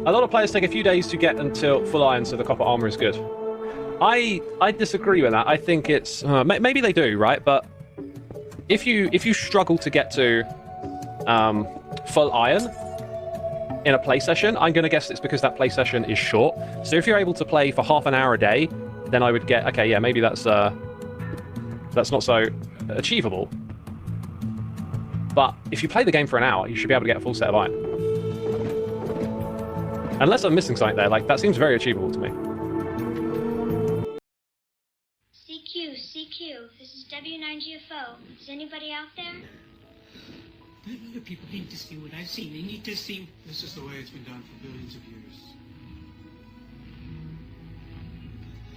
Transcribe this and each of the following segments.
A lot of players take a few days to get until full iron, so the copper armor is good. I disagree with that. I think it's maybe they do, right? But if you struggle to get to full iron in a play session, I'm going to guess it's because that play session is short. So if you're able to play for half an hour a day, then I would get, okay, yeah, maybe that's not so achievable. But if you play the game for an hour, you should be able to get a full set of iron. Unless I'm missing something there, like, that seems very achievable to me. CQ, this is W9GFO. Is anybody out there? The people need to see what I've seen. They need to see... This is the way it's been done for billions of years.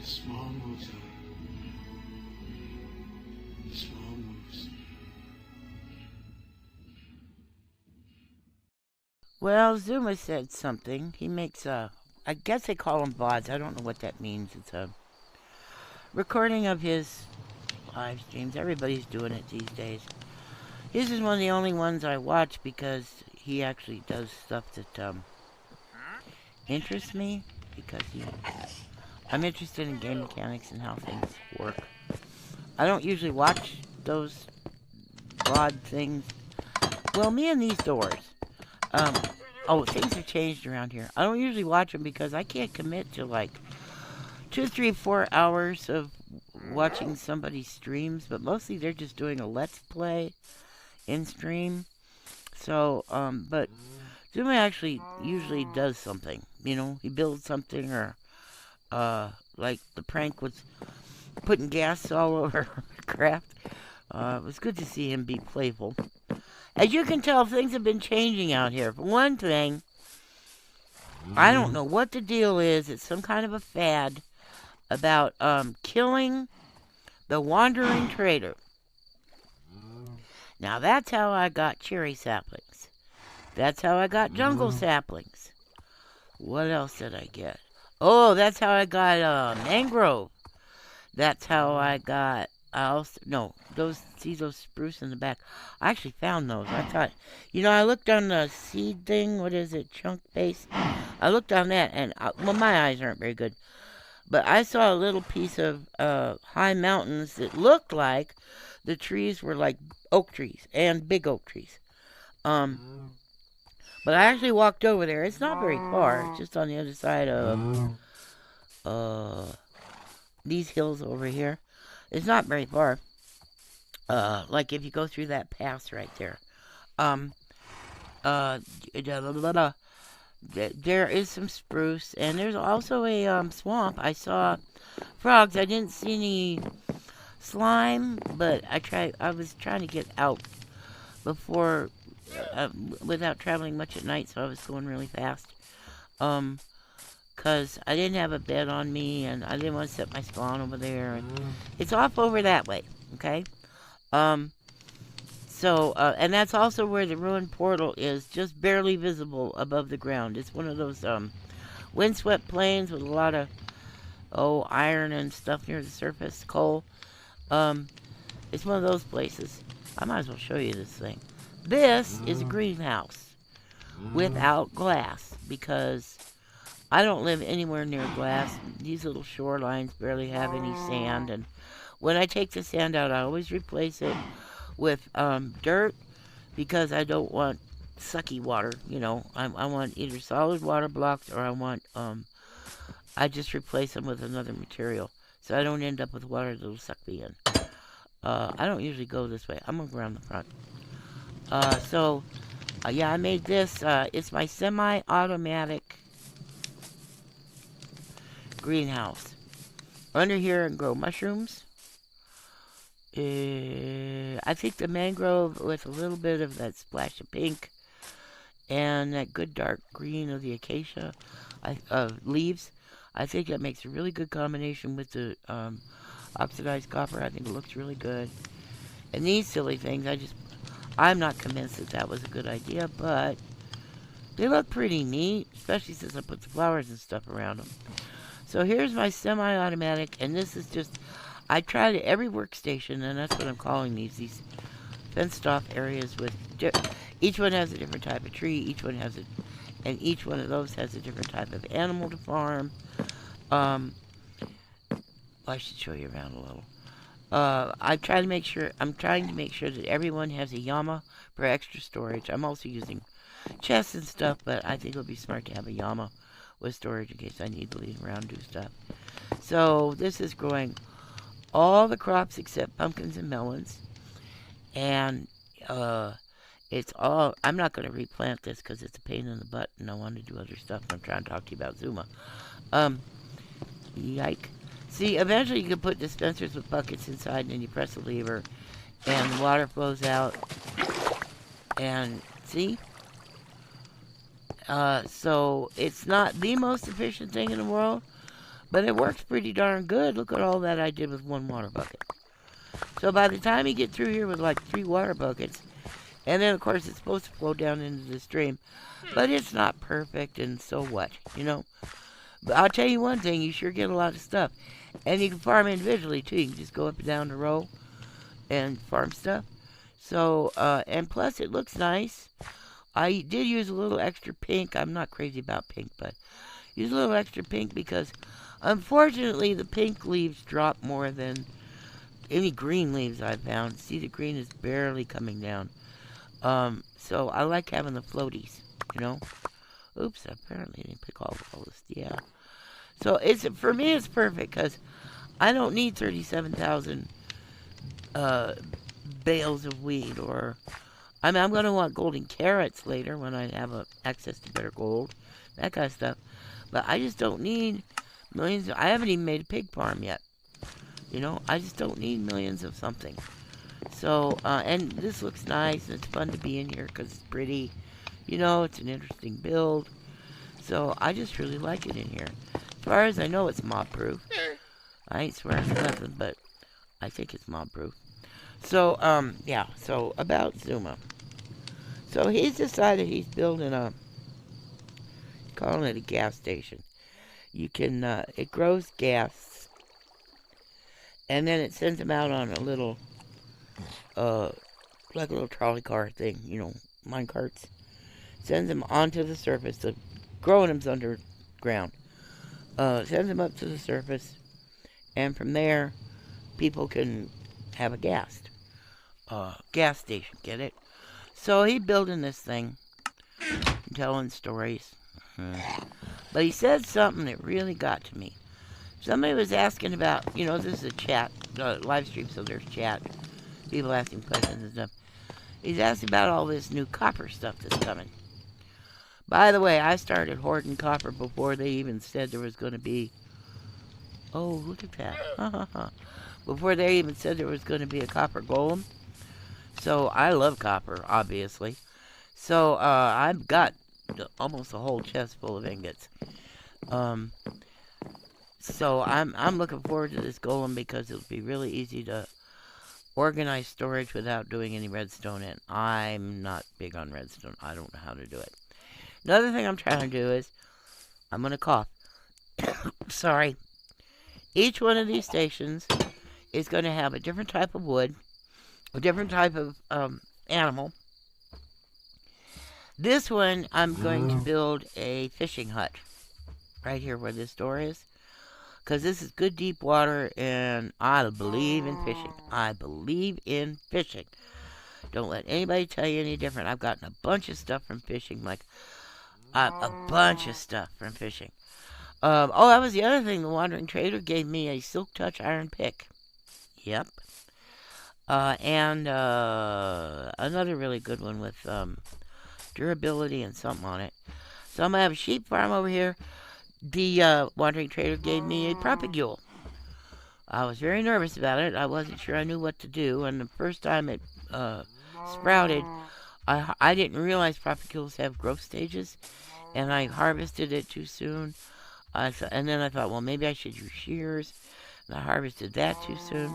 Small moves, small moves. Well, Xisuma said something. He makes I guess they call them VODs. I don't know what that means. It's a recording of his live streams. Everybody's doing it these days. His is one of the only ones I watch because he actually does stuff that interests me. Because I'm interested in game mechanics and how things work. I don't usually watch those VOD things. Well, me and these doors. Oh, things have changed around here. I don't usually watch them because I can't commit to like 2, 3, 4 hours of watching somebody's streams, but mostly they're just doing a let's play in stream. So, but Xisuma actually usually does something. You know, he builds something, or like the prank was putting gas all over Hermitcraft. It was good to see him be playful. As you can tell, things have been changing out here. For one thing, I don't know what the deal is. It's some kind of a fad about killing the wandering trader. Now, that's how I got cherry saplings. That's how I got jungle saplings. What else did I get? Oh, that's how I got mangrove. That's how I got... no, see those spruce in the back. I actually found those. I thought, I looked on the seed thing. What is it? Chunk base. I looked on that, and well, my eyes aren't very good. But I saw a little piece of high mountains that looked like the trees were like oak trees and big oak trees. But I actually walked over there. It's not very far. It's just on the other side of these hills over here. It's not very far. Like if you go through that pass right there. There is some spruce, and there's also a swamp. I saw frogs. I didn't see any slime, but I was trying to get out before, without traveling much at night, so I was going really fast. Because I didn't have a bed on me, and I didn't want to set my spawn over there. And it's off over that way, okay? And that's also where the ruined portal is, just barely visible above the ground. It's one of those windswept plains with a lot of iron and stuff near the surface, coal. It's one of those places. I might as well show you this thing. This is a greenhouse without glass, because I don't live anywhere near glass. These little shorelines barely have any sand, and when I take the sand out, I always replace it with dirt, because I don't want sucky water. I want either solid water blocks, or I just replace them with another material, so I don't end up with water that'll suck me in. I don't usually go this way. I'm gonna go around the front. Yeah, I made this. It's my semi-automatic greenhouse. Under here, and grow mushrooms. I think the mangrove with a little bit of that splash of pink and that good dark green of the acacia leaves. I think that makes a really good combination with the oxidized copper. I think it looks really good. And these silly things, I'm not convinced that was a good idea, but they look pretty neat, especially since I put the flowers and stuff around them. So here's my semi-automatic, and this is just, I tried every workstation, and that's what I'm calling these fenced off areas with, each one has a different type of tree, each one has and each one of those has a different type of animal to farm. I should show you around a little. I'm trying to make sure that everyone has a llama for extra storage. I'm also using chests and stuff, but I think it would be smart to have a llama with storage in case I need to leave around and do stuff. So this is growing all the crops except pumpkins and melons. And it's all, I'm not going to replant this because it's a pain in the butt and I want to do other stuff. I'm trying to talk to you about Xisuma. Yike. See, eventually you can put dispensers with buckets inside and then you press a lever and the water flows out. And see? So it's not the most efficient thing in the world, but it works pretty darn good. Look at all that I did with one water bucket. So by the time you get through here with like 3 water buckets, and then of course it's supposed to flow down into the stream, but it's not perfect, and so what, you know? But I'll tell you one thing, you sure get a lot of stuff. And you can farm individually too. You can just go up and down the row and farm stuff. So, and plus it looks nice. I did use a little extra pink. I'm not crazy about pink, but use a little extra pink because unfortunately the pink leaves drop more than any green leaves I've found. See, the green is barely coming down. So I like having the floaties, you know. Oops, apparently I didn't pick all this. Yeah. So it's, for me it's perfect because I don't need 37,000 bales of weed, or I mean, I'm going to want golden carrots later when I have access to better gold, that kind of stuff. But I just don't need millions. I haven't even made a pig farm yet. You know, I just don't need millions of something. So, and this looks nice, and it's fun to be in here because it's pretty. You know, it's an interesting build. So, I just really like it in here. As far as I know, it's mob-proof. I ain't swearing to nothing, but I think it's mob-proof. So, yeah, so about Xisuma. So, he's decided he's building calling it a gas station. You can, it grows gas, and then it sends them out on a little, like a little trolley car thing, you know, mine carts. Sends them onto the surface. The growing them's underground. Sends them up to the surface, and from there, people can have a gas station. Get it? So he's building this thing, telling stories. But he said something that really got to me. Somebody was asking about, you know, this is a chat, live stream, so there's chat. People asking questions and stuff. He's asking about all this new copper stuff that's coming. By the way, I started hoarding copper before they even said there was going to be... Oh, look at that. Before they even said there was going to be a copper golem. So, I love copper, obviously. So, I've got almost a whole chest full of ingots. So, I'm looking forward to this golem because it'll be really easy to organize storage without doing any redstone, and I'm not big on redstone. I don't know how to do it. Another thing I'm trying to do is, I'm going to cough. Sorry. Each one of these stations is going to have a different type of wood, a different type of animal. This one, I'm going to build a fishing hut right here where this door is. Because this is good deep water, and I believe in fishing. I believe in fishing. Don't let anybody tell you any different. I've gotten a bunch of stuff from fishing, like a bunch of stuff from fishing. Oh, that was the other thing. The Wandering Trader gave me a Silk Touch iron pick. Yep. And another really good one with durability and something on it. So I'm going to have a sheep farm over here. The Wandering Trader gave me a propagule. I was very nervous about it. I wasn't sure I knew what to do. And the first time it sprouted, I didn't realize propagules have growth stages. And I harvested it too soon. And then I thought, well, maybe I should use shears. And I harvested that too soon.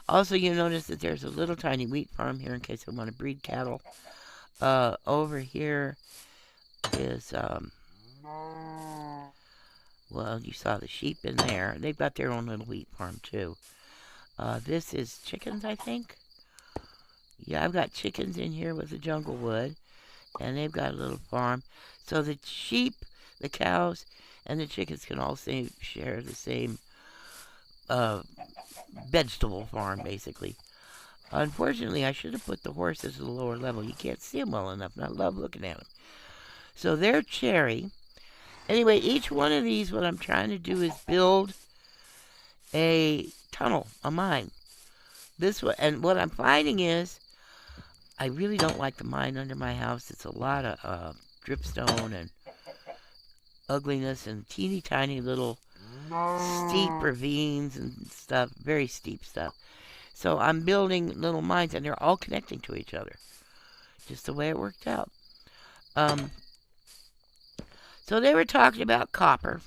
Also, you notice that there's a little tiny wheat farm here in case I want to breed cattle. Over here is... well, you saw the sheep in there. They've got their own little wheat farm, too. This is chickens, I think. Yeah, I've got chickens in here with the jungle wood. and they've got a little farm. So the sheep, the cows, and the chickens can all share the same vegetable farm, basically. Unfortunately, I should have put the horses at a lower level. You can't see them well enough, and I love looking at them. So they're cherry. Anyway, each one of these, what I'm trying to do is build a tunnel, a mine. This one, and what I'm finding is, I really don't like the mine under my house. It's a lot of dripstone and ugliness and teeny tiny little steep ravines and stuff, very steep stuff. So I'm building little mines, and they're all connecting to each other, just the way it worked out. So they were talking about copper,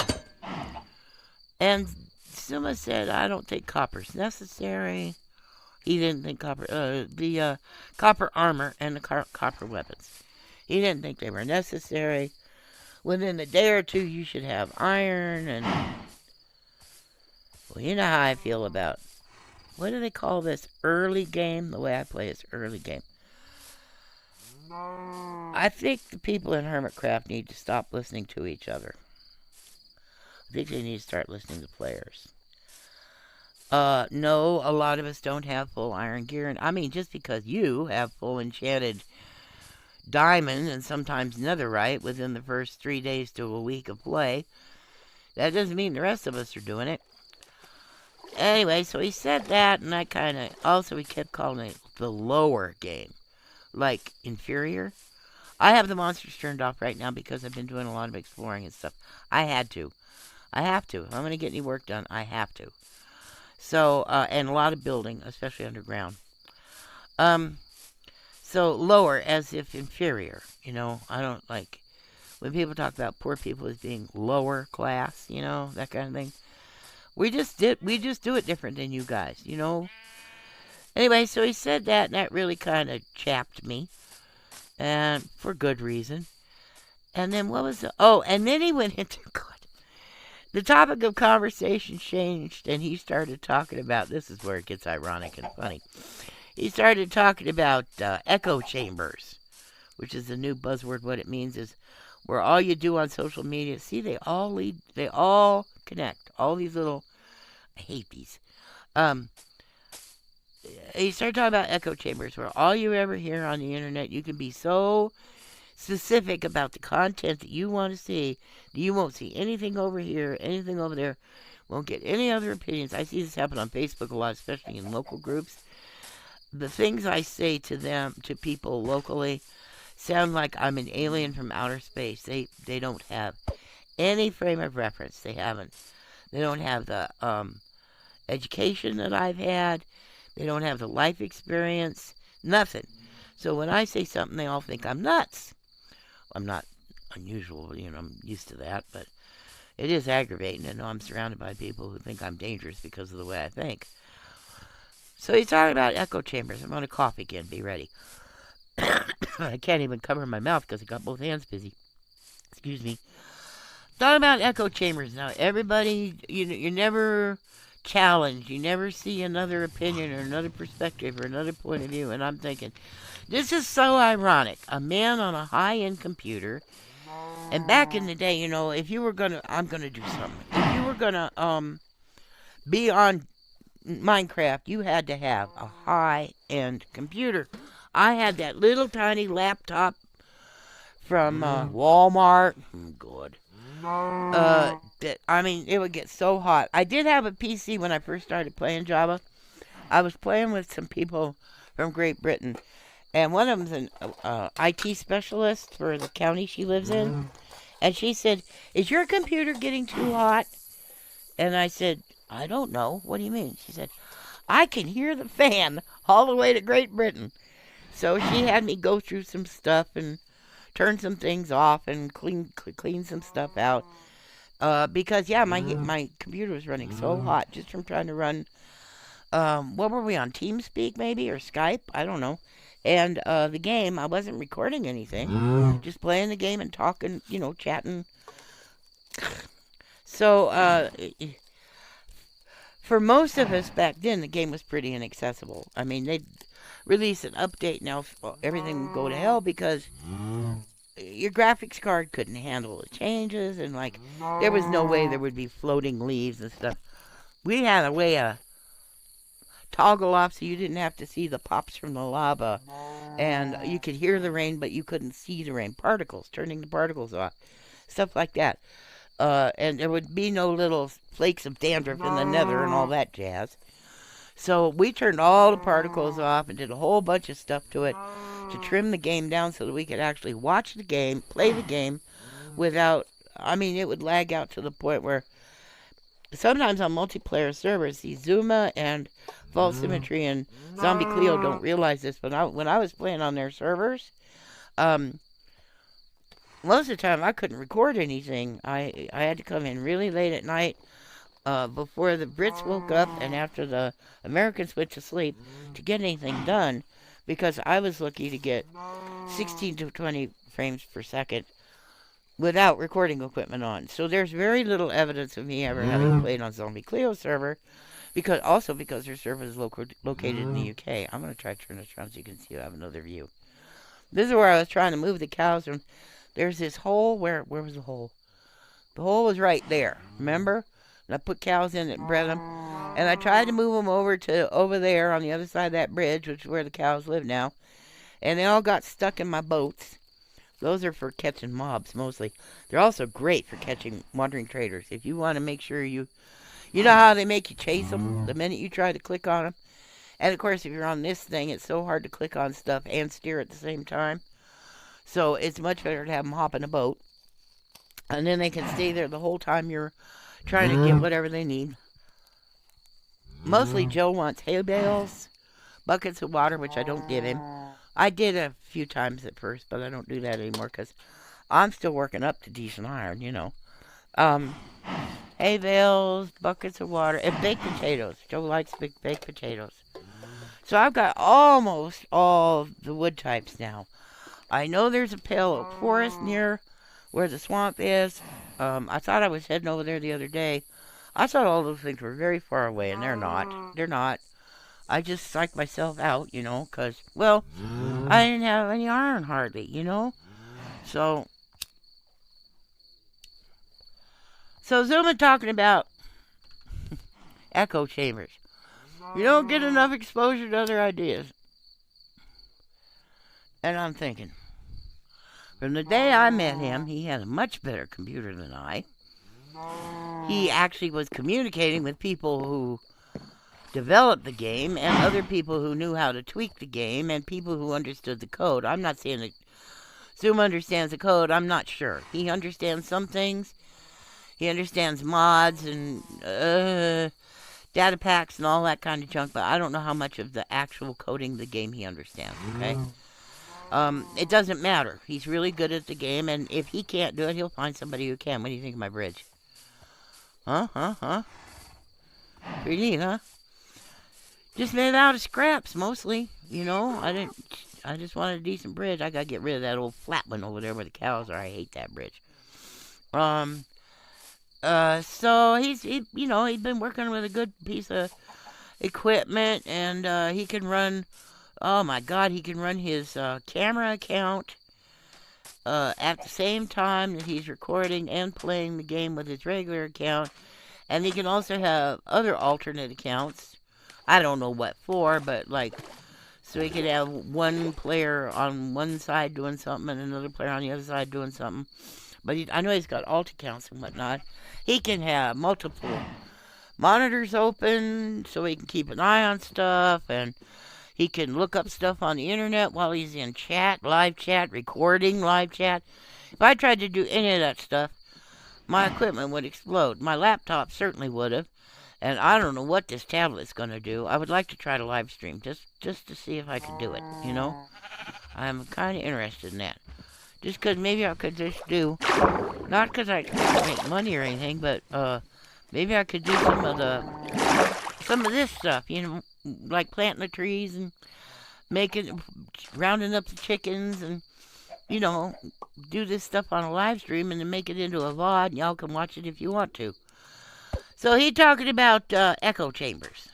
and Xisuma said, I don't think copper's necessary. He didn't think the copper armor and the copper weapons. He didn't think they were necessary. Within a day or two, you should have iron, and well, you know how I feel about, what do they call this, early game? The way I play is early game. I think the people in Hermitcraft need to stop listening to each other. I think they need to start listening to players. No, a lot of us don't have full iron gear. And I mean, just because you have full enchanted diamond and sometimes netherite within the first 3 days to a week of play, that doesn't mean the rest of us are doing it. Anyway, so he said that, and I kind of, also he kept calling it the lower game, like inferior. I have the monsters turned off right now because I've been doing a lot of exploring and stuff. I have to. If I'm going to get any work done, I have to. So, and a lot of building, especially underground. So lower as if inferior, you know. I don't like when people talk about poor people as being lower class, you know, that kind of thing. We just do it different than you guys, you know. Anyway, so he said that, and that really kind of chapped me, and for good reason. And then what was and then he went into, God, the topic of conversation changed, and he started talking about, this is where it gets ironic and funny. He started talking about echo chambers, which is the new buzzword. What it means is where all you do on social media, see, they all connect. All these little, I hate these. He started talking about echo chambers, where all you ever hear on the internet, you can be so specific about the content that you want to see, that you won't see anything over here, anything over there, won't get any other opinions. I see this happen on Facebook a lot, especially in local groups. The things I say to them, to people locally, sound like I'm an alien from outer space. They don't have any frame of reference. They don't have the education that I've had. They don't have the life experience. Nothing. So when I say something, they all think I'm nuts. I'm not unusual, you know, I'm used to that, but it is aggravating to know I'm surrounded by people who think I'm dangerous because of the way I think. So he's talking about echo chambers. I'm going to cough again. Be ready. I can't even cover my mouth because I got both hands busy. Excuse me. Talking about echo chambers. Now, everybody, you're never challenged. You never see another opinion or another perspective or another point of view. And I'm thinking, this is so ironic. A man on a high-end computer. And back in the day, you know, if you were going to, I'm going to do something. If you were going to be on Minecraft, you had to have a high-end computer. I had that little tiny laptop from Walmart. Good. I mean, it would get so hot. I did have a PC when I first started playing Java. I was playing with some people from Great Britain, and one of them's an IT specialist for the county she lives in. And she said, "Is your computer getting too hot?" And I said, "I don't know. What do you mean?" She said, "I can hear the fan all the way to Great Britain." So she had me go through some stuff and turn some things off and clean some stuff out. Because, yeah, my computer was running so hot just from trying to run, what were we on, TeamSpeak maybe, or Skype? I don't know. And the game, I wasn't recording anything, just playing the game and talking, you know, chatting. So, for most of us back then, the game was pretty inaccessible. I mean, they'd release an update now, everything would go to hell because your graphics card couldn't handle the changes, and like there was no way there would be floating leaves and stuff. We had a way to toggle off so you didn't have to see the pops from the lava, and you could hear the rain, but you couldn't see the rain. Particles, turning the particles off, stuff like that. And there would be no little flakes of dandruff in the nether and all that jazz. So we turned all the particles off and did a whole bunch of stuff to it to trim the game down so that we could actually watch the game, play the game without, I mean, it would lag out to the point where sometimes on multiplayer servers, Xisuma and False Symmetry and Zombie Cleo don't realize this, but when I was playing on their servers, most of the time I couldn't record anything. I had to come in really late at night before the Brits woke up and after the Americans went to sleep to get anything done, because I was lucky to get 16 to 20 frames per second without recording equipment on. So there's very little evidence of me ever having played on Zombie Cleo's server, because their server is located in the UK. I'm going to try to turn this around so you can see I have another view. This is where I was trying to move the cows, and there's this hole. Where was the hole? The hole was right there, remember? And I put cows in it and bred them. And I tried to move them over there on the other side of that bridge, which is where the cows live now. And they all got stuck in my boats. Those are for catching mobs, mostly. They're also great for catching wandering traders. If you want to make sure you know how they make you chase them the minute you try to click on them? And, of course, if you're on this thing, it's so hard to click on stuff and steer at the same time. So it's much better to have them hop in a boat. And then they can stay there the whole time you're trying to get whatever they need. Mostly Joe wants hay bales, buckets of water, which I don't give him. I did a few times at first, but I don't do that anymore because I'm still working up to decent iron, you know. Hay bales, buckets of water, and baked potatoes. Joe likes baked potatoes. So I've got almost all the wood types now. I know there's a pale oak forest near where the swamp is. I thought I was heading over there the other day. I thought all those things were very far away, and they're not. They're not. I just psyched myself out, you know, because, well, I didn't have any iron hardly, you know. So Zuma talking about echo chambers. You don't get enough exposure to other ideas. And I'm thinking, from the day I met him, he had a much better computer than I. He actually was communicating with people who developed the game and other people who knew how to tweak the game and people who understood the code. I'm not saying that Zuma understands the code. I'm not sure. He understands some things. He understands mods and data packs and all that kind of junk, but I don't know how much of the actual coding of the game he understands, okay? It doesn't matter. He's really good at the game, and if he can't do it, he'll find somebody who can. What do you think of my bridge? Huh? Pretty neat, huh? Just made it out of scraps, mostly. You know, I just wanted a decent bridge. I gotta get rid of that old flat one over there where the cows are. I hate that bridge. So he's been working with a good piece of equipment, and he can run, oh my God, he can run his camera account at the same time that he's recording and playing the game with his regular account, and he can also have other alternate accounts. I don't know what for, but like, so he could have one player on one side doing something and another player on the other side doing something. But I know he's got alt accounts and whatnot. He can have multiple monitors open so he can keep an eye on stuff, and he can look up stuff on the internet while he's in chat, live chat, recording live chat. If I tried to do any of that stuff, my equipment would explode. My laptop certainly would have. And I don't know what this tablet's going to do. I would like to try to live stream just to see if I could do it, you know? I'm kind of interested in that. Just because maybe I could just do, not because I can make money or anything, but maybe I could do some of this stuff, you know, like planting the trees and rounding up the chickens and, you know, do this stuff on a live stream and then make it into a VOD, and y'all can watch it if you want to. So he talking about echo chambers.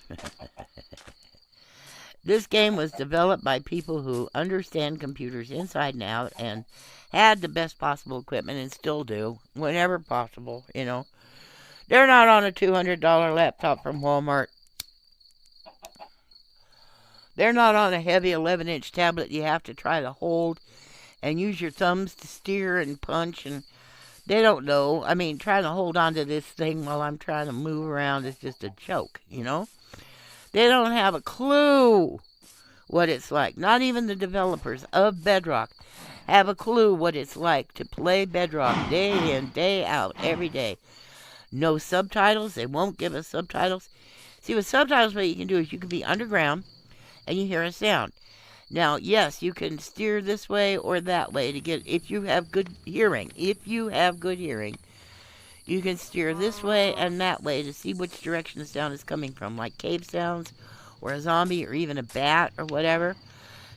This game was developed by people who understand computers inside and out and had the best possible equipment and still do, whenever possible, you know. They're not on a $200 laptop from Walmart. They're not on a heavy 11-inch tablet you have to try to hold and use your thumbs to steer and punch, and they don't know. I mean, trying to hold on to this thing while I'm trying to move around is just a joke, you know? They don't have a clue what it's like. Not even the developers of Bedrock have a clue what it's like to play Bedrock day in, day out, every day. No subtitles. They won't give us subtitles. See, with subtitles, what you can do is you can be underground and you hear a sound. Now, yes, you can steer this way or that way to get, if you have good hearing. If you have good hearing, you can steer this way and that way to see which direction the sound is coming from, like cave sounds or a zombie or even a bat or whatever.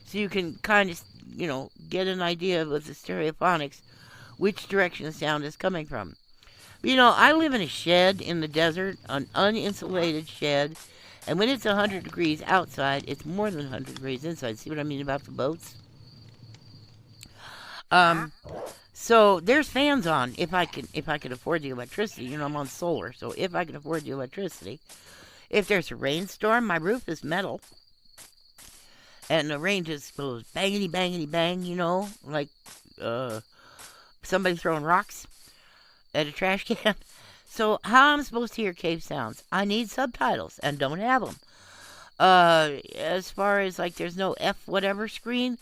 So you can kind of, you know, get an idea with the stereophonics which direction the sound is coming from. But, you know, I live in a shed in the desert, an uninsulated shed, and when it's 100 degrees outside, it's more than 100 degrees inside. See what I mean about the boats? So there's fans on if I can afford the electricity. You know, I'm on solar, so if I can afford the electricity. If there's a rainstorm, my roof is metal. And the rain just goes bangity, bangity, bang, you know, like somebody throwing rocks at a trash can. So how am I supposed to hear cave sounds? I need subtitles and don't have them. As far as like there's no F whatever screen,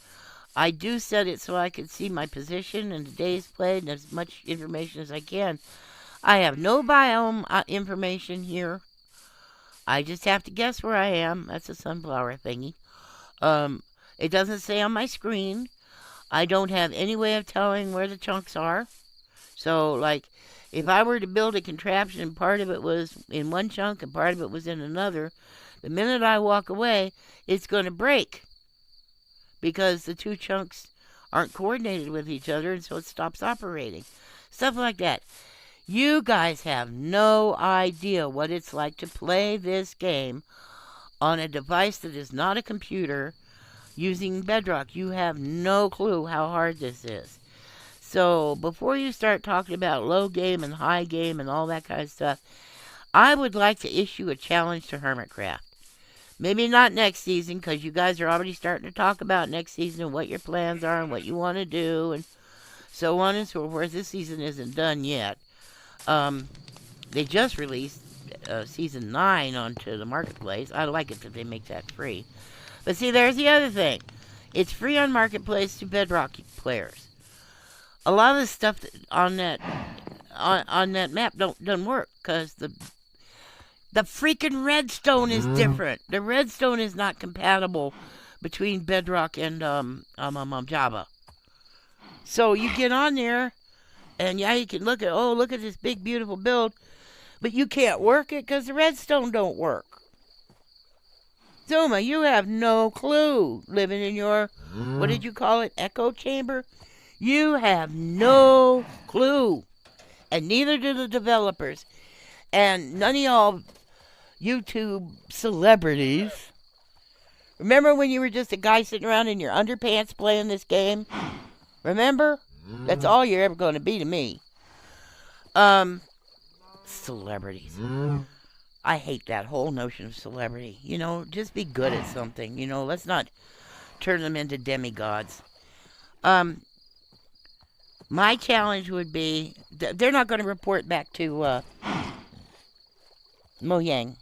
I do set it so I can see my position and the days played and as much information as I can. I have no biome information here. I just have to guess where I am. That's a sunflower thingy. It doesn't say on my screen. I don't have any way of telling where the chunks are. So, like, if I were to build a contraption and part of it was in one chunk and part of it was in another, the minute I walk away, it's going to break. Because the two chunks aren't coordinated with each other, and so it stops operating. Stuff like that. You guys have no idea what it's like to play this game on a device that is not a computer using Bedrock. You have no clue how hard this is. So before you start talking about low game and high game and all that kind of stuff, I would like to issue a challenge to Hermitcraft. Maybe not next season, because you guys are already starting to talk about next season and what your plans are and what you want to do and so on and so forth. This season isn't done yet. They just released Season 9 onto the Marketplace. I like it that they make that free. But see, there's the other thing. It's free on Marketplace to Bedrock players. A lot of the stuff on that map doesn't work because the freaking redstone is different. The redstone is not compatible between Bedrock and Java. So you get on there, and yeah, you can look at this big beautiful build, but you can't work it because the redstone don't work. Xisuma, you have no clue living in your, what did you call it, echo chamber? You have no clue. And neither do the developers. And none of y'all YouTube celebrities. Remember when you were just a guy sitting around in your underpants playing this game? Remember? That's all you're ever going to be to me. Celebrities. I hate that whole notion of celebrity. You know, just be good at something. You know, let's not turn them into demigods. My challenge would be, they're not going to report back to Mojang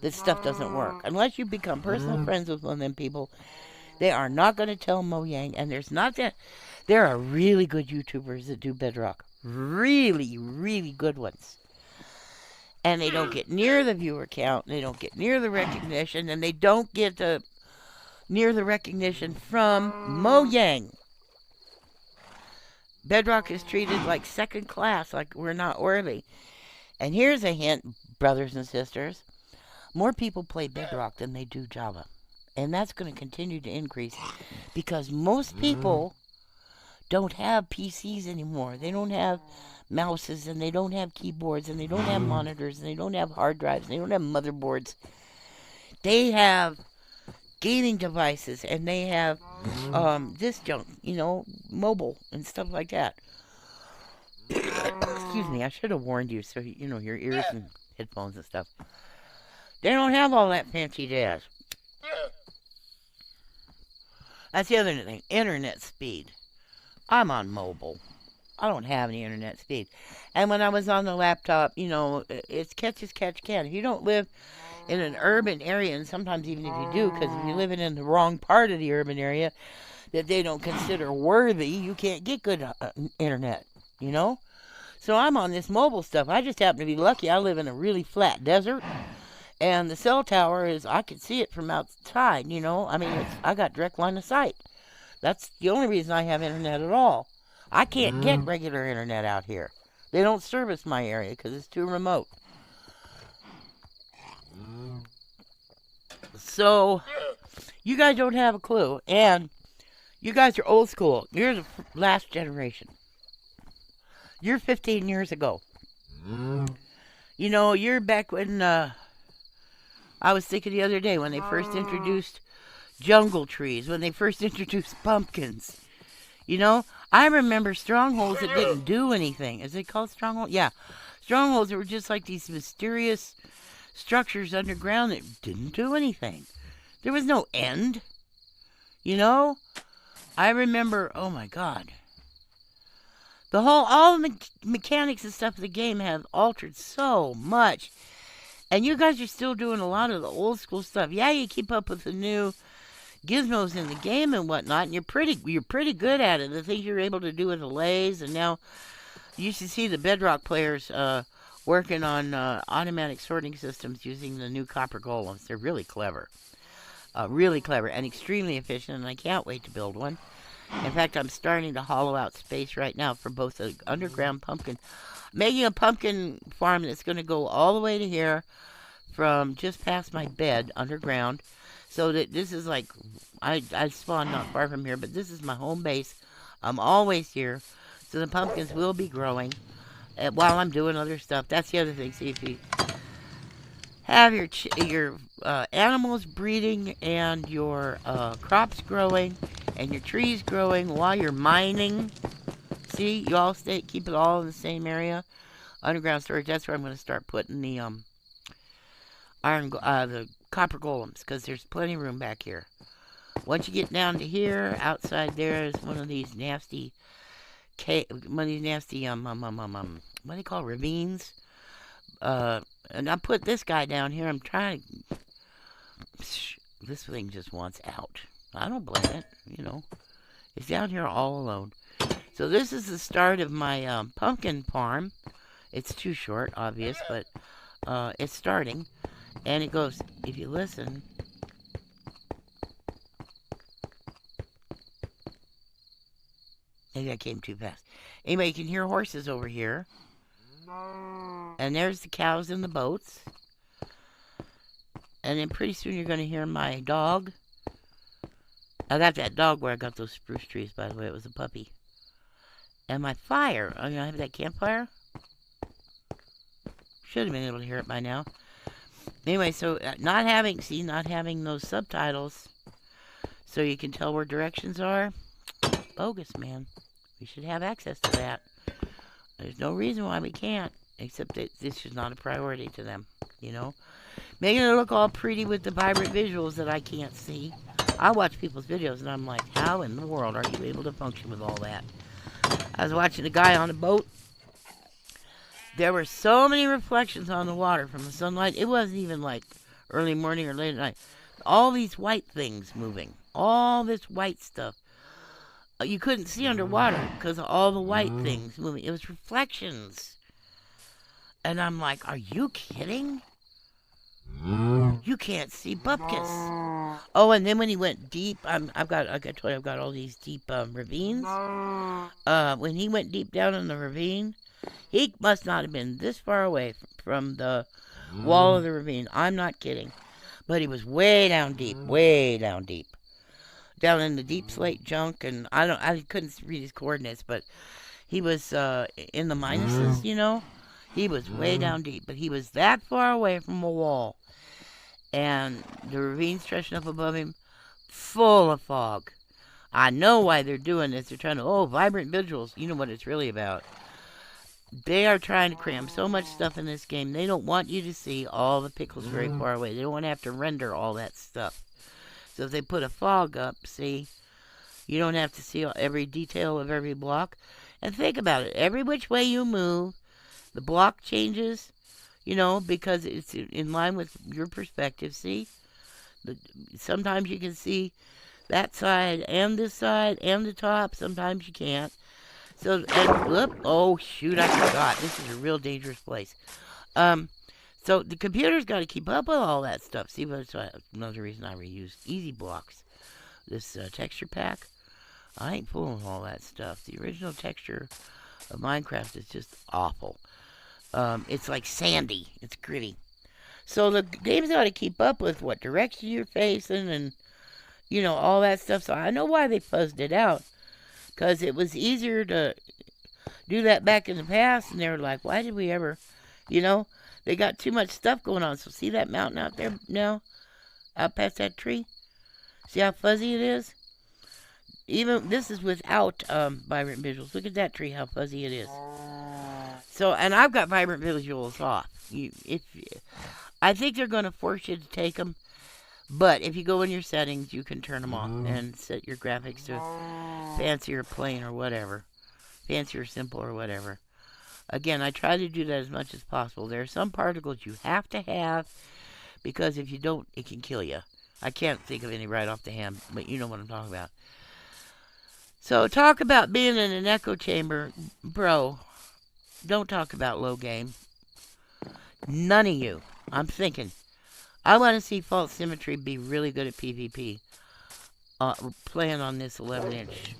that stuff doesn't work. Unless you become personal friends with one of them people, they are not going to tell Mojang. And there's not that. There are really good YouTubers that do Bedrock. Really, really good ones. And they don't get near the viewer count, and they don't get near the recognition, and they don't get near the recognition from Mojang. Bedrock is treated like second class, like we're not worthy. And here's a hint, brothers and sisters. More people play Bedrock than they do Java. And that's going to continue to increase because most people don't have PCs anymore. They don't have mouses, and they don't have keyboards, and they don't have monitors, and they don't have hard drives, and they don't have motherboards. They have gaming devices, and they have this junk, mobile and stuff like that. Excuse me, I should have warned you, so your ears and headphones and stuff. They don't have all that fancy jazz. That's the other thing, internet speed. I'm on mobile. I don't have any internet speed. And when I was on the laptop, it's catch as catch can. If you don't live in an urban area, and sometimes even if you do, because if you're living in the wrong part of the urban area that they don't consider worthy, you can't get good internet, So I'm on this mobile stuff. I just happen to be lucky. I live in a really flat desert, and the cell tower I could see it from outside, I got direct line of sight. That's the only reason I have internet at all. I can't get regular internet out here. They don't service my area because it's too remote. So, you guys don't have a clue. And you guys are old school. You're the last generation. You're 15 years ago. You're back when, I was thinking the other day when they first introduced jungle trees, when they first introduced pumpkins. I remember strongholds that didn't do anything. Is it called strongholds? Yeah. Strongholds that were just like these mysterious structures underground that didn't do anything. There was no end. I remember, oh my God. All the mechanics and stuff of the game have altered so much. And you guys are still doing a lot of the old school stuff. Yeah, you keep up with the new gizmos in the game and whatnot, and you're pretty good at it. The things you're able to do with the lathes, and now you should see the Bedrock players working on automatic sorting systems using the new copper golems. They're really clever, and extremely efficient, and I can't wait to build one. In fact, I'm starting to hollow out space right now for both the underground pumpkin, making a pumpkin farm that's going to go all the way to here from just past my bed underground. So that this is like, I spawned not far from here, but this is my home base. I'm always here. So the pumpkins will be growing while I'm doing other stuff. That's the other thing. See, if you have your animals breeding and your crops growing and your trees growing while you're mining. See, you all keep it all in the same area. Underground storage, that's where I'm going to start putting the the copper golems, because there's plenty of room back here. Once you get down to here, outside there is one of these nasty, what do they call ravines? And I put this guy down here. I'm trying to. This thing just wants out. I don't blame it. It's down here all alone. So this is the start of my pumpkin farm. It's too short, obvious, but it's starting. And it goes, if you listen. Maybe I came too fast. Anyway, you can hear horses over here. And there's the cows in the boats. And then pretty soon you're going to hear my dog. I got that dog where I got those spruce trees, by the way. It was a puppy. And my fire. I have that campfire. Should have been able to hear it by now. Anyway, so not having those subtitles so you can tell where directions are, bogus, man. We should have access to that. There's no reason why we can't, except that this is not a priority to them, Making it look all pretty with the vibrant visuals that I can't see. I watch people's videos and I'm like, how in the world are you able to function with all that? I was watching a guy on a boat. There were so many reflections on the water from the sunlight. It wasn't even like early morning or late at night. All these white things moving. All this white stuff. You couldn't see underwater because of all the white things moving. It was reflections. And I'm like, are you kidding? You can't see bupkis. Oh, and then when he went deep, I've got all these deep ravines. When he went deep down in the ravine, he must not have been this far away from the wall of the ravine. I'm not kidding. But he was way down deep. Down in the deep slate junk, and I couldn't read his coordinates, but he was in the minuses, He was way down deep, but he was that far away from a wall. And the ravine stretching up above him. full of fog. I know why they're doing this. They're trying to, vibrant visuals. You know what it's really about. They are trying to cram so much stuff in this game. They don't want you to see all the pickles very far away. They don't want to have to render all that stuff. So if they put a fog up, see, you don't have to see every detail of every block. And think about it. Every which way you move, the block changes, because it's in line with your perspective, see? Sometimes you can see that side and this side and the top. Sometimes you can't. So, oh shoot, I forgot. This is a real dangerous place. So the computer's got to keep up with all that stuff. See, that's another reason I reused Easy Blocks. This texture pack. I ain't fooling with all that stuff. The original texture of Minecraft is just awful. It's like sandy. It's gritty. So the game's got to keep up with what direction you're facing and, all that stuff. So I know why they fuzzed it out. Because it was easier to do that back in the past. And they were like, why did we ever, They got too much stuff going on. So see that mountain out there now? Out past that tree? See how fuzzy it is? Even, this is without vibrant visuals. Look at that tree, how fuzzy it is. So, and I've got vibrant visuals off. I think they're going to force you to take them. But if you go in your settings, you can turn them off and set your graphics to fancy or plain or whatever. Fancy or simple or whatever. Again, I try to do that as much as possible. There are some particles you have to have because if you don't, it can kill you. I can't think of any right off the hand, but you know what I'm talking about. So talk about being in an echo chamber. Bro, don't talk about low game. None of you. I'm thinking. I want to see Fault Symmetry be really good at PvP. Playing on this 11-inch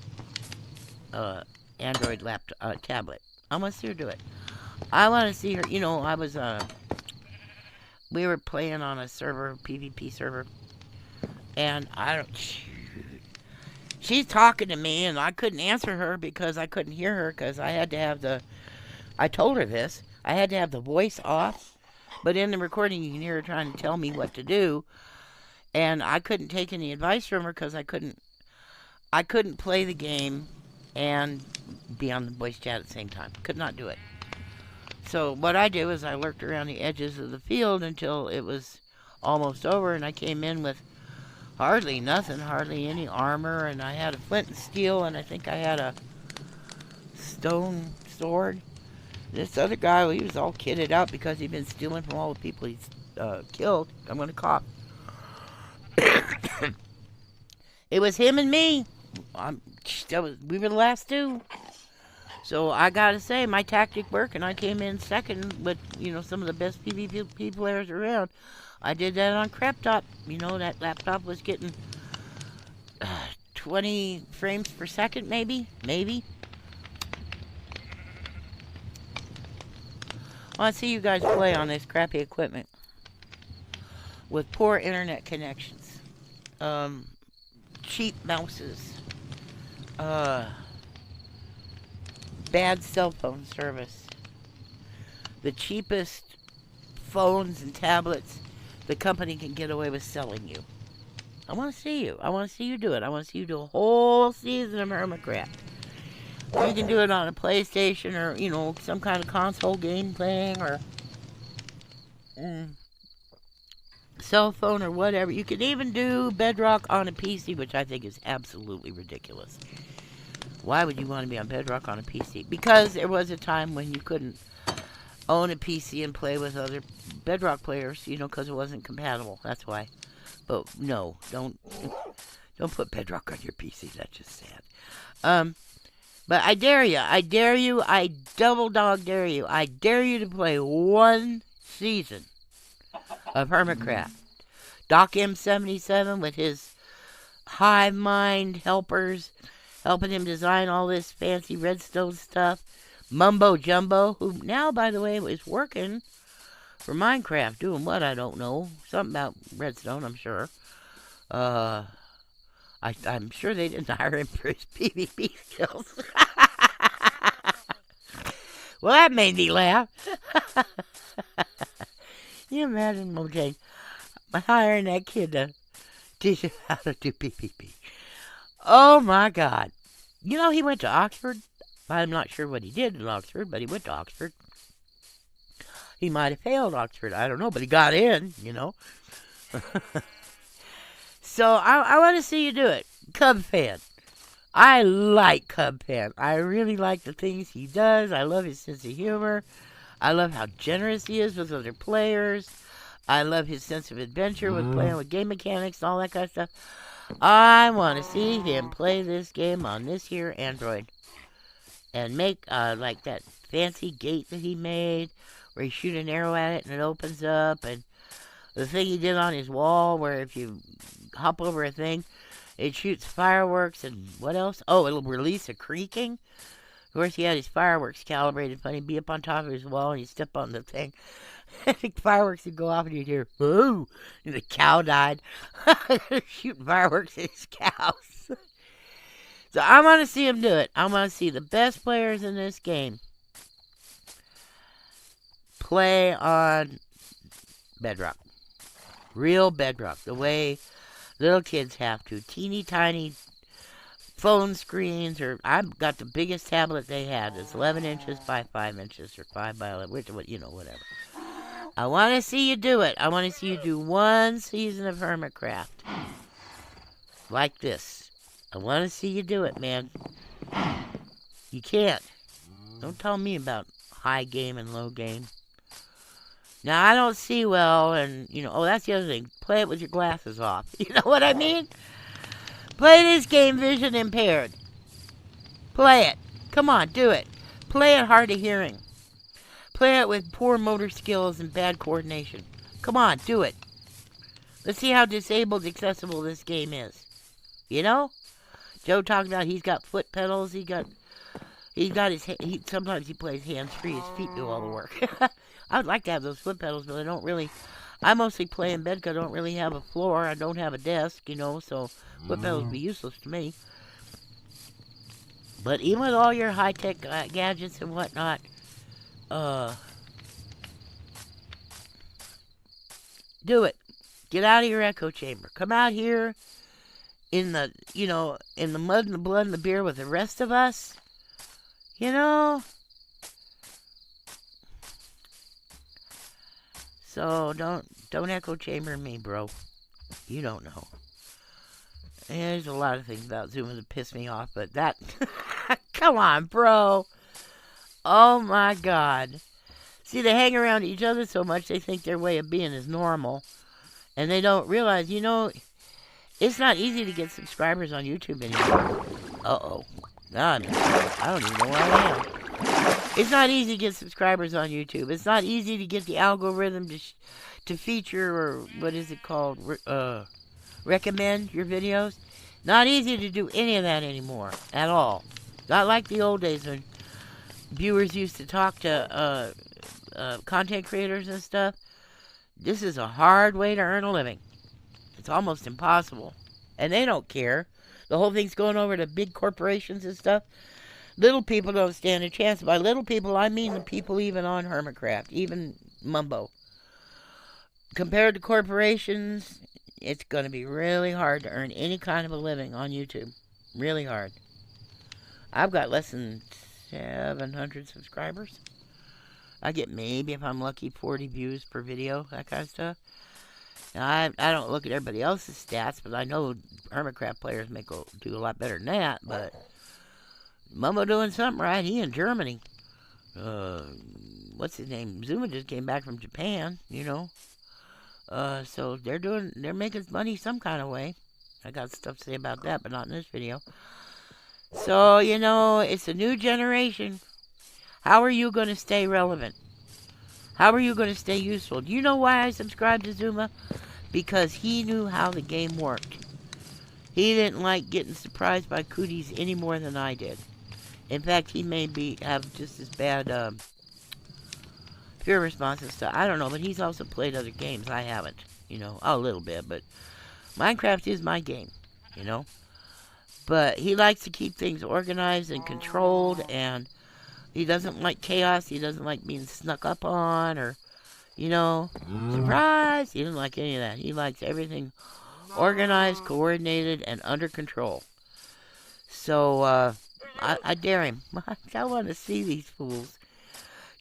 Android laptop, tablet. I want to see her do it. I want to see her, we were playing on a server, PvP server, and she's talking to me, and I couldn't answer her because I couldn't hear her because I had to have I told her this, I had to have the voice off. But in the recording, you can hear her trying to tell me what to do. And I couldn't take any advice from her because I couldn't play the game and be on the voice chat at the same time. Could not do it. So what I did was I lurked around the edges of the field until it was almost over. And I came in with hardly nothing, hardly any armor. And I had a flint and steel, and I think I had a stone sword. This other guy, he was all kitted out because he'd been stealing from all the people he's killed. I'm going to cough. It was him and me. We were the last two. So I got to say, my tactic worked, and I came in second with, some of the best PvP players around. I did that on Craptop. That laptop was getting 20 frames per second, maybe. I want to see you guys play on this crappy equipment with poor internet connections, cheap mouses, bad cell phone service, the cheapest phones and tablets the company can get away with selling you. I want to see you. I want to see you do it. I want to see you do a whole season of Hermitcraft. You can do it on a PlayStation or, some kind of console game thing or cell phone or whatever. You can even do Bedrock on a PC, which I think is absolutely ridiculous. Why would you want to be on Bedrock on a PC? Because there was a time when you couldn't own a PC and play with other Bedrock players, because it wasn't compatible. That's why. But no, don't put Bedrock on your PC. That's just sad. But I dare you, I double dog dare you. I dare you to play one season of Hermitcraft. Doc M77 with his hive mind helpers, helping him design all this fancy redstone stuff. Mumbo Jumbo, who now, by the way, is working for Minecraft, doing what, I don't know. Something about redstone, I'm sure. I'm sure they didn't hire him for his PvP skills. Well, that made me laugh. You imagine, Mojang, hiring that kid to Teach him how to do PPP. Oh my God. You know, he went to Oxford. I'm not sure what he did in Oxford, but he went to Oxford. He might have failed Oxford. I don't know, but he got in, you know. So I want to see you do it. Cub fan. I like Cub fan. I really like the things he does. I love his sense of humor. I love how generous he is with other players. I love his sense of adventure with playing with game mechanics and all that kind of stuff. I want to see him play this game on this here Android. And make, like, that fancy gate that he made, where you shoot an arrow at it and it opens up. And the thing he did on his wall, where if you hop over a thing, it shoots fireworks. And what else? Oh, it'll release a creaking. Of course, he had his fireworks calibrated funny. Be up on top of his wall and you step on the thing. I think fireworks would go off and you'd hear, "Whoa!" And the cow died. Shooting fireworks at his cows. So I want to see him do it. I want to see the best players in this game play on Bedrock. Real Bedrock. The way little kids have to. Teeny tiny phone screens. Or I've got the biggest tablet they had. It's 11 inches by 5 inches. Or 5 by 11. Whatever. I want to see you do it. I want to see you do one season of Hermitcraft. Like this. I want to see you do it, man. You can't. Don't tell me about high game and low game. Now, I don't see well, and, oh, that's the other thing. Play it with your glasses off. You know what I mean? Play this game vision impaired. Play it. Come on, do it. Play it hard of hearing. Play it with poor motor skills and bad coordination. Come on, do it. Let's see how disabled accessible this game is. You know? Joe talked about he's got foot pedals. He's got sometimes he plays hands-free. His feet do all the work. I would like to have those foot pedals, but I mostly play in bed because I don't really have a floor. I don't have a desk, so foot pedals would be useless to me. But even with all your high-tech gadgets and whatnot, do it. Get out of your echo chamber. Come out here in the mud and the blood and the beer with the rest of us. So don't echo chamber me, bro. You don't know. And there's a lot of things about Xisuma that piss me off, but that come on, bro. Oh my God. See, they hang around each other so much they think their way of being is normal. And they don't realize, it's not easy to get subscribers on YouTube anymore. Uh-oh. I don't even know where I am. It's not easy to get subscribers on YouTube. It's not easy to get the algorithm to feature, or what is it called, recommend your videos. Not easy to do any of that anymore, at all. Not like the old days when viewers used to talk to content creators and stuff. This is a hard way to earn a living. It's almost impossible. And they don't care. The whole thing's going over to big corporations and stuff. Little people don't stand a chance. By little people, I mean the people even on Hermitcraft, even Mumbo. Compared to corporations, it's going to be really hard to earn any kind of a living on YouTube. Really hard. I've got less than 700 subscribers. I get maybe, if I'm lucky, 40 views per video, that kind of stuff. Now, I don't look at everybody else's stats, but I know Hermitcraft players do a lot better than that. But Mumbo doing something right. He in Germany. What's his name? Xisuma just came back from Japan, So they're making money some kind of way. I got stuff to say about that, but not in this video. So, it's a new generation. How are you going to stay relevant? How are you going to stay useful? Do you know why I subscribed to Xisuma? Because he knew how the game worked. He didn't like getting surprised by cooties any more than I did. In fact, he may have just as bad fear response and stuff. I don't know, but he's also played other games. I haven't, a little bit, but Minecraft is my game, But he likes to keep things organized and controlled, and he doesn't like chaos. He doesn't like being snuck up on or, surprise. He doesn't like any of that. He likes everything organized, coordinated, and under control. So, I dare him. I want to see these fools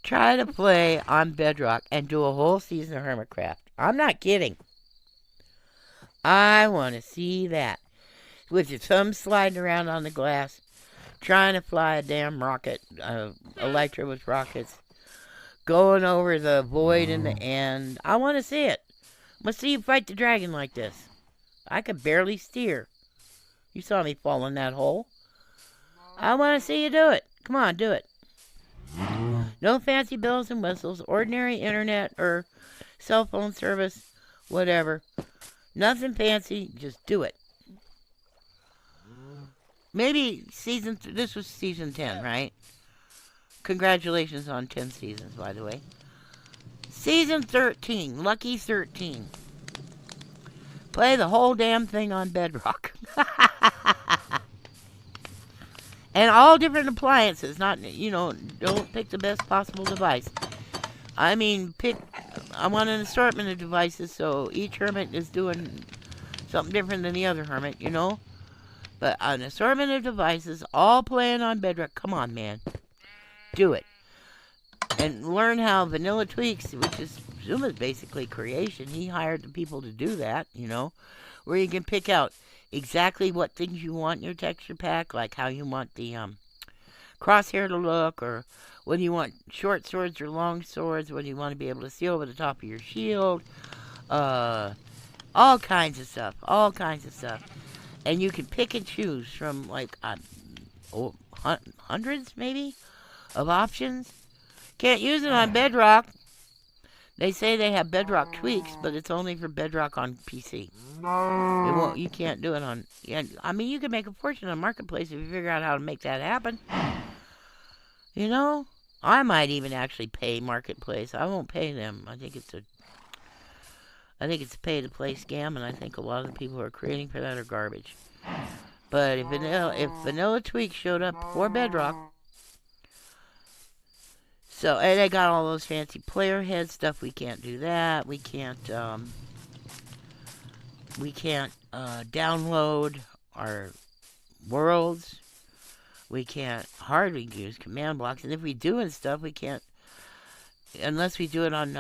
try to play on Bedrock and do a whole season of Hermitcraft. I'm not kidding. I want to see that. With your thumb sliding around on the glass, trying to fly a damn rocket, Elytra with rockets, going over the void in the end. I want to see it. I want to see you fight the dragon like this. I could barely steer. You saw me fall in that hole. I want to see you do it. Come on, do it. No fancy bells and whistles, ordinary internet or cell phone service, whatever. Nothing fancy, just do it. Maybe this was season 10, right? Congratulations on 10 seasons, by the way. Season 13, lucky 13. Play the whole damn thing on Bedrock. And all different appliances, not, don't pick the best possible device. I mean, I want an assortment of devices, so each hermit is doing something different than the other hermit, But an assortment of devices, all playing on Bedrock. Come on, man. Do it. And learn how Vanilla Tweaks, which is Xuma's basically creation, he hired the people to do that, where you can pick out exactly what things you want in your texture pack, like how you want the crosshair to look, or whether you want short swords or long swords, whether you want to be able to see over the top of your shield, all kinds of stuff. And you can pick and choose from, like, hundreds, maybe, of options. Can't use it on Bedrock. They say they have Bedrock tweaks, but it's only for Bedrock on PC. You can't do it on... I mean, you can make a fortune on Marketplace if you figure out how to make that happen. I might even actually pay Marketplace. I won't pay them. I think it's a pay-to-play scam, and I think a lot of the people who are creating for that are garbage. But if Vanilla Tweak showed up before Bedrock... So, and they got all those fancy player head stuff. We can't do that. We can't download our worlds. We can't hardly use command blocks. And if we do and stuff, we can't, unless we do it on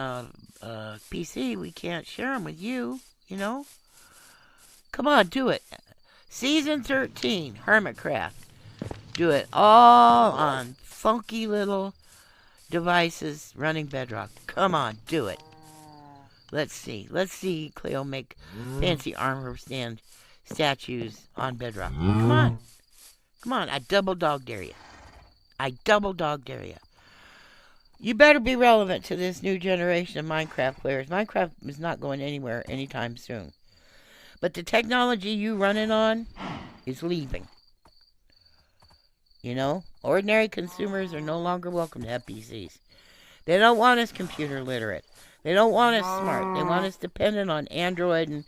PC, we can't share them with you, Come on, do it. Season 13, Hermitcraft. Do it all on funky little devices running Bedrock. Come on, do it. Let's see Cleo make fancy armor stand statues on Bedrock. Come on, I double dog dare you. You better be relevant to this new generation of Minecraft players. Minecraft is not going anywhere anytime soon. But the technology you run it on is leaving. Ordinary consumers are no longer welcome to have PCs. They don't want us computer literate. They don't want us smart. They want us dependent on Android and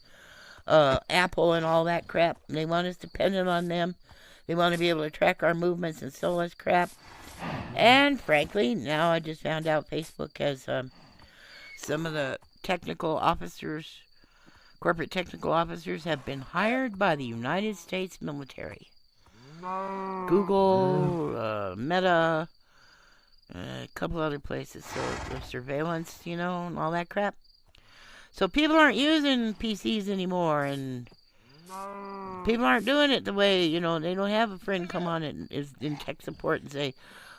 Apple and all that crap. They want us dependent on them. They want to be able to track our movements and sell us crap. And frankly, now I just found out Facebook has some of the corporate technical officers have been hired by the United States military. Google, Meta, a couple other places, so there's surveillance, and all that crap. So people aren't using PCs anymore, and people aren't doing it the way, they don't have a friend come on and is in tech support and say,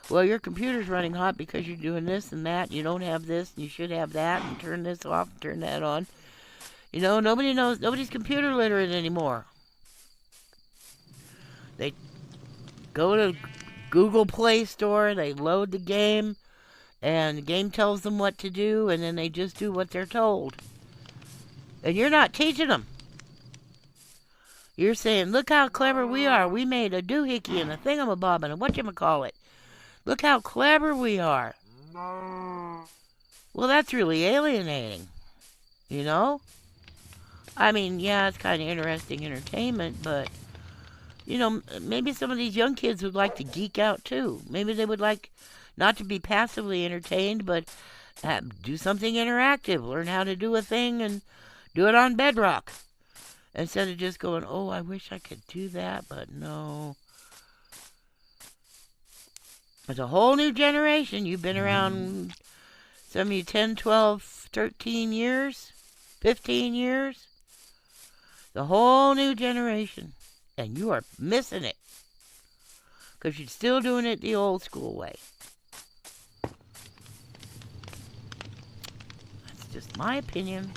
well, your computer's running hot because you're doing this and that, you don't have this, and you should have that, and turn this off, and turn that on. Nobody's computer literate anymore. They go to Google Play Store, they load the game, and the game tells them what to do, and then they just do what they're told. And you're not teaching them. You're saying, look how clever we are. We made a doohickey and a thingamabob and a whatchamacallit. Look how clever we are. Well, that's really alienating. I mean, yeah, it's kind of interesting entertainment, but... maybe some of these young kids would like to geek out too. Maybe they would like not to be passively entertained, but do something interactive. Learn how to do a thing and do it on Bedrock. Instead of just going, oh, I wish I could do that, but no. It's a whole new generation. You've been around, some of you 10, 12, 13 years, 15 years. The whole new generation. And you are missing it. Because you're still doing it the old school way. That's just my opinion.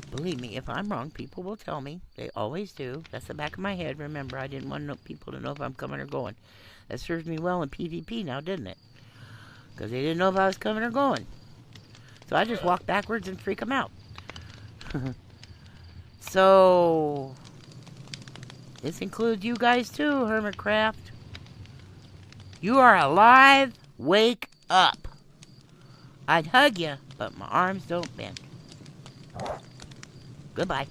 Believe me, if I'm wrong, people will tell me. They always do. That's the back of my head. Remember, I didn't want people to know if I'm coming or going. That served me well in PvP now, didn't it? Because they didn't know if I was coming or going. So I just walk backwards and freak them out. So, this includes you guys too, Hermitcraft. You are alive. Wake up. I'd hug you, but my arms don't bend. Goodbye.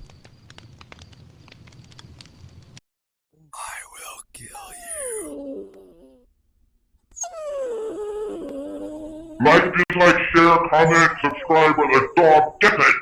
I will kill you. Like, dislike, share, comment, subscribe, or the dog gets it.